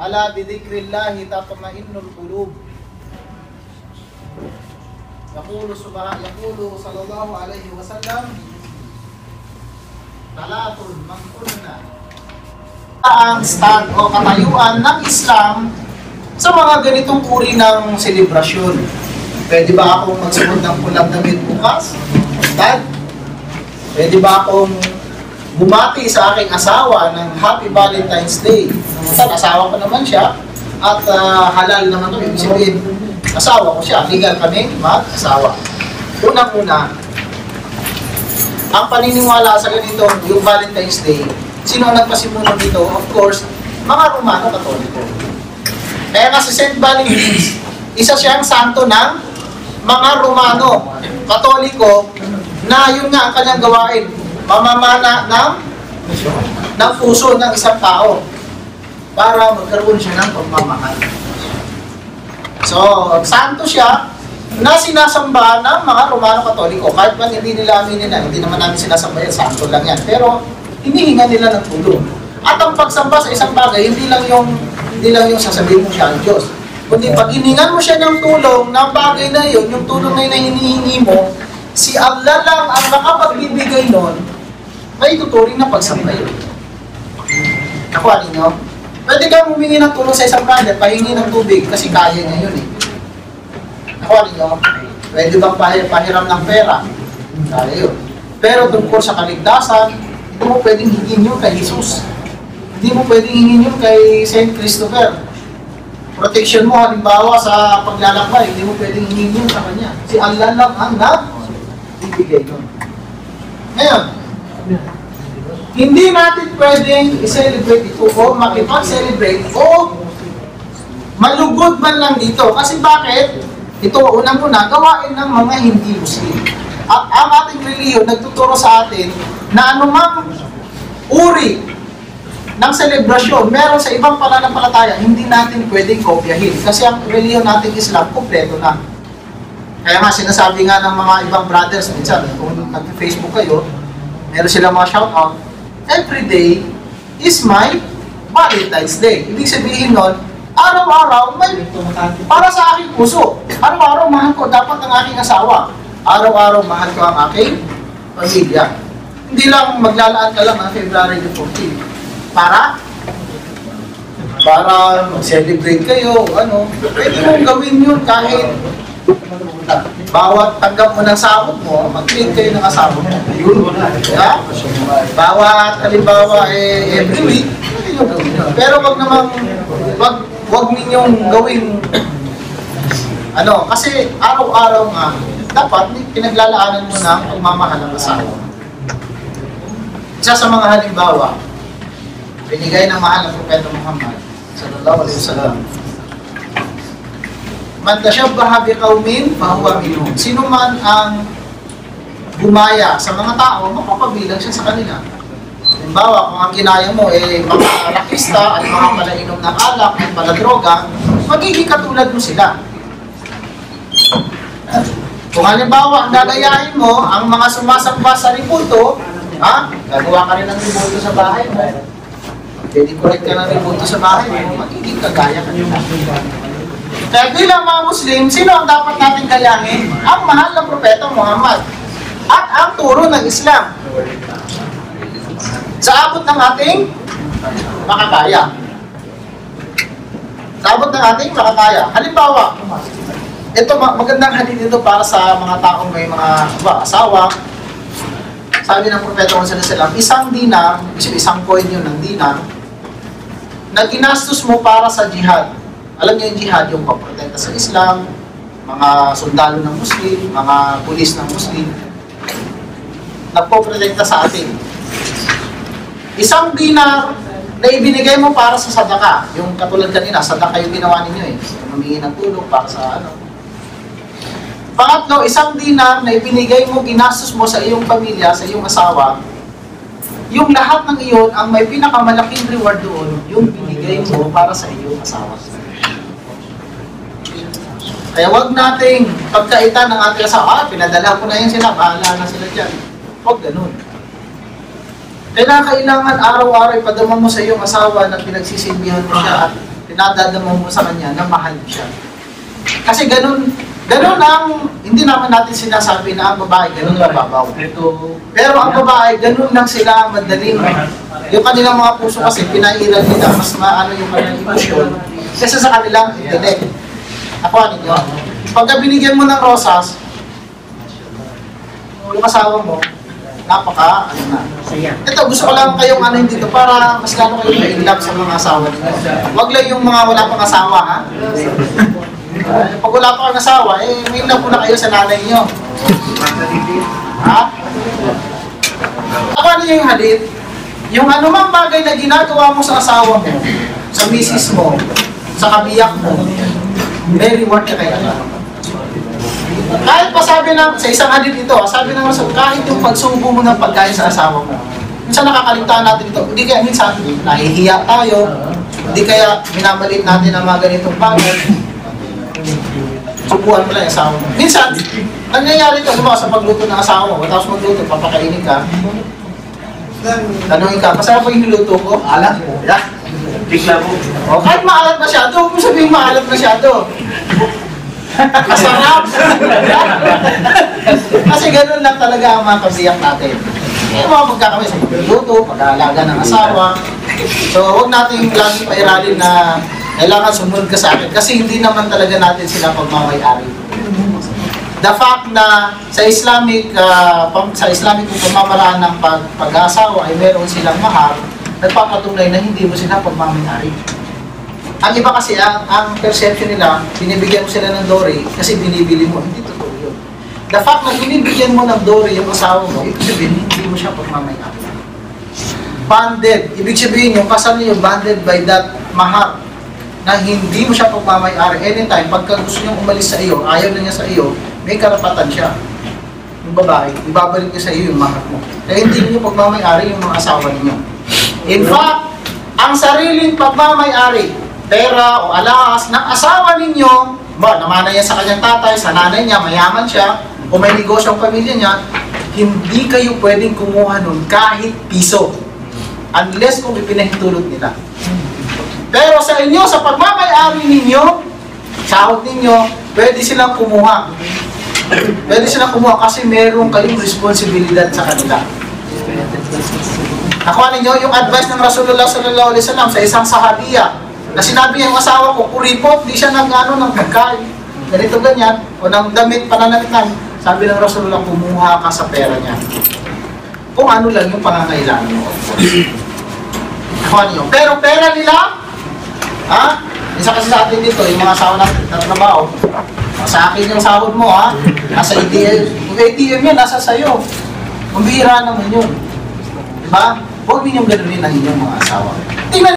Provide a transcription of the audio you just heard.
Ala bidikrillahi tatma'innul qulub. Yaqulu sallallahu alaihi wasallam, talatun man kunna. Ang stand o katayuan ng Islam sa mga ganitong uri ng selebrasyon. Pwede ba akong magsuot ng pulang damit bukas? Ustad? Pwede ba akong bumati sa aking asawa ng Happy Valentine's Day? Ustad, asawa ko naman siya at halal naman ito. Ibig sabihin, asawa ko siya. Legal kami mag-asawa. Unang-una, ang paniniwala sa ganito, yung Valentine's Day, sino ang nagpasimuno dito? Of course, mga Romano Katoliko. Kaya nga si Saint Valentine, isa siyang santo ng mga Romano Katoliko na yun nga ang kanyang gawain, mamamana ng puso ng isang tao para magkaroon siya ng pagmamahal. So, santo siya na sinasamba ng mga Romano Katoliko. Kahit man hindi nila aminin na, hindi naman namin sinasamba yan, santo lang yan. Pero, hinihinga nila ng tulong. At ang pagsamba sa isang bagay, hindi lang yung sasabihin mo siya ang Diyos. Kundi pag hiningan mo siya ng tulong, ng bagay na yun, yung tulong na hinihingi mo, si Allah lang ang nakapagbibigay nun, may tuturing na pagsamba yun. Nakuha ninyo? Pwede kang humingi ng tulong sa isang brother, pahingi ng tubig, kasi kaya niya yun eh. Nakuha ninyo? Pwede bang pahiram ng pera? Kaya yun. Pero tungkol sa kaligtasan, hindi mo pwedeng hingin yun kay Jesus. Hindi mo pwedeng hingin yun kay Saint Christopher. Protection mo, halimbawa sa paglalakbay, hindi mo pwedeng hingin yun sa kanya. Si Allah lang ang nagbibigay yun. Ngayon, hindi natin pwedeng i-celebrate ito o makipag-celebrate o malugod man lang dito. Kasi bakit? Ito, unang-una, gawain ng mga hindi Muslim. At ang ating reliyon nagtuturo sa atin na anumang uri ng selebrasyon meron sa ibang pananampalataya, hindi natin pwedeng kopyahin. Kasi ang reliyon nating Islam, kompleto na. Kaya nga, sinasabi nga ng mga ibang brothers, minsan, kung nag-Facebook kayo, meron silang mga shoutout, every day is my Valentine's Day. Ibig sabihin nun, araw-araw may para sa aking puso. Araw-araw mahal ko dapat ang aking asawa. Araw-araw mahal ko ang aking pamilya. Hindi lang maglalaan ka lang ng February 14. Para mag-celebrate kayo, ano. Pwede mong gawin yun kahit bawat tanggap mo ng sahod mo, mag-treat kayo ng asawa mo. Yeah? Bawat halimbawa every week, pwede nyo gawin yun. Pero wag ninyong gawin kasi araw-araw nga, dapat pinaglalaanan mo ng pagmamahal ng asawa. Isa sa mga halimbawa, binigay ng mahal ng Propeta Muhammad sallallahu alaihi wasallam. Man tashabbaha biqaumin fahuwa minhum. Sino man ang gumaya sa mga tao, mapapabilang siya sa kanila. Halimbawa, kung ang ginaya mo mga rakista at mga palainom ng alak at paladroga, magiging katulad mo sila. Kung halimbawa, ang gagayahin mo, ang mga sumasamba sa ributo, gagawa ka rin ng ributo sa bahay mo. Pwede correct ka ng ributo sa bahay mo, magiging kagaya ka nila. Kaya bilang mga Muslim, sino ang dapat natin gayahin? Ang mahal ng Propeta Muhammad at ang turo ng Islam. Sa abot ng ating makakaya. Sa abot ng ating makakaya. Halimbawa, ito magandang halin dito para sa mga taong may mga asawa. Sabi ng Propeta Muhammad, isang dinar, isang coin yun ng dinar, na ginastos mo para sa jihad. Alam niyo yung jihad, yung pagprotekta sa Islam, mga sundalo ng Muslim, mga pulis ng Muslim, nagpoprotekta sa atin. Isang dinar na ibinigay mo para sa sadaka, yung katulad kanina, sadaka yung ginawa ninyo humingi ng tulong para sa Pangatlo, 1 dinar na ibinigay mo, ginastos mo sa iyong pamilya, sa iyong asawa, yung lahat ng iyon, ang may pinakamalaking reward doon, yung binigay mo para sa iyong asawa. Kaya wag nating pagkaitan ng ating asawa, pinadala ko na yan sila, bahala na sila dyan. Huwag ganun. Kailangan araw-araw ipadama mo sa iyong asawa na pinagsisilbihan mo siya at pinadadama mo sa kanya na mahal mo siya. Kasi ganun ang, hindi naman natin sinasabi na ang babae ganun mababaw. Pero ang babae, ganun lang sila madaling. Yung kanilang mga puso kasi, pinairan nila, mas maano yung kanilang emosyon kaysa sa kanilang intellect. Ako ninyo, pagka binigyan mo ng rosas, yung asawa mo, napaka, ano na. Ito, gusto ko lang kayong ano dito para mas lalo kayo ma-inlove sa mga asawa nito. Huwag lang yung mga wala pang asawa, ha? Pag wala pang asawa, ma-inlove na kayo sa nanay nyo. Ha? Ako ano yung hadith? Yung anumang bagay na ginagawa mo sa asawa mo, sa misis mo, sa kabiyak mo, may reward ka kaya. Kahit pa sabi ng, sa isang hadith ito, sabi ng Rasul, kahit yung pagsubo mo ng pagkain sa asawa mo, minsan nakakaligtaan natin ito, hindi kaya minsan nahihiya tayo, hindi kaya minamalit natin ang mga ganitong bagay, subuhan mo lang yung asawa mo. Minsan, nangyayari ito, sa pagluto ng asawa mo, tapos magluto, papakainin ka, tanongin ka, masarap ba yung niluto ko? Alat mo. Yeah. Bigla mo. O, kahit maalat masyado, huwag mo sabihin maalat masyado. Masarap! Kasi ganun lang talaga ang mga kabiyak natin. Yung mga pagkakamay sa pagluluto, pag-aalaga ng asawa. So, huwag natin lagi pairalin na kailangan sumunod ka sa akin kasi hindi naman talaga natin sila pagmamayari. The fact na sa Islamic pamamaraan ng pag-asawa ay meron silang mahar, nagpapatunay na hindi mo sila pagmamayari. Ang iba kasi, ang perception nila, binibigyan mo sila ng dowry kasi binibili mo. Hindi totoo yun. The fact na binibigyan mo ng dowry yung asawa mo, ito sabihin, hindi mo siya pagmamayari. Bonded. Ibig sabihin yung kasal niyo, bonded by that mahar na hindi mo siya pagmamayari. Anytime, pagka gusto niyang umalis sa iyo, ayaw na niya sa iyo, may karapatan siya. Yung babae, ibabalik niya sa iyo yung mahar mo. Kaya hindi niyo pagmamayari yung mga asawa niyo. In fact, ang sariling pagmamayari, pera o alahas ng asawa ninyo, namana niya sa kanyang tatay, sa nanay niya, mayaman siya, o may negosyo ang pamilya niya, hindi kayo pwedeng kumuha nun kahit piso. Unless kung ipinahintulot nila. Pero sa inyo, sa pagmamayari ninyo, sahod ninyo, pwede silang kumuha. Pwede silang kumuha kasi meron kayong responsibilidad sa kanila. Nakuha ninyo yung advice ng Rasulullah sallallahu alaihi wasallam sa isang sahabiya na sinabi yung asawa ko, kuripot, di siya ng pagkain, ganito ganyan, o ng damit, pananalitan. Sabi ng Rasulullah, kumuha ka sa pera niya. Kung ano lang yung pangangailangan mo. Nakuha ninyo. Pero pera nila, isa kasi sa atin dito, yung mga asawa natin, tatrabaho, sa akin yung sahod mo, nasa ATM. Yung ATM yan, nasa sayo. Kumbira naman yun. Diba? Huwag ninyong ganunin ang inyong mga asawa.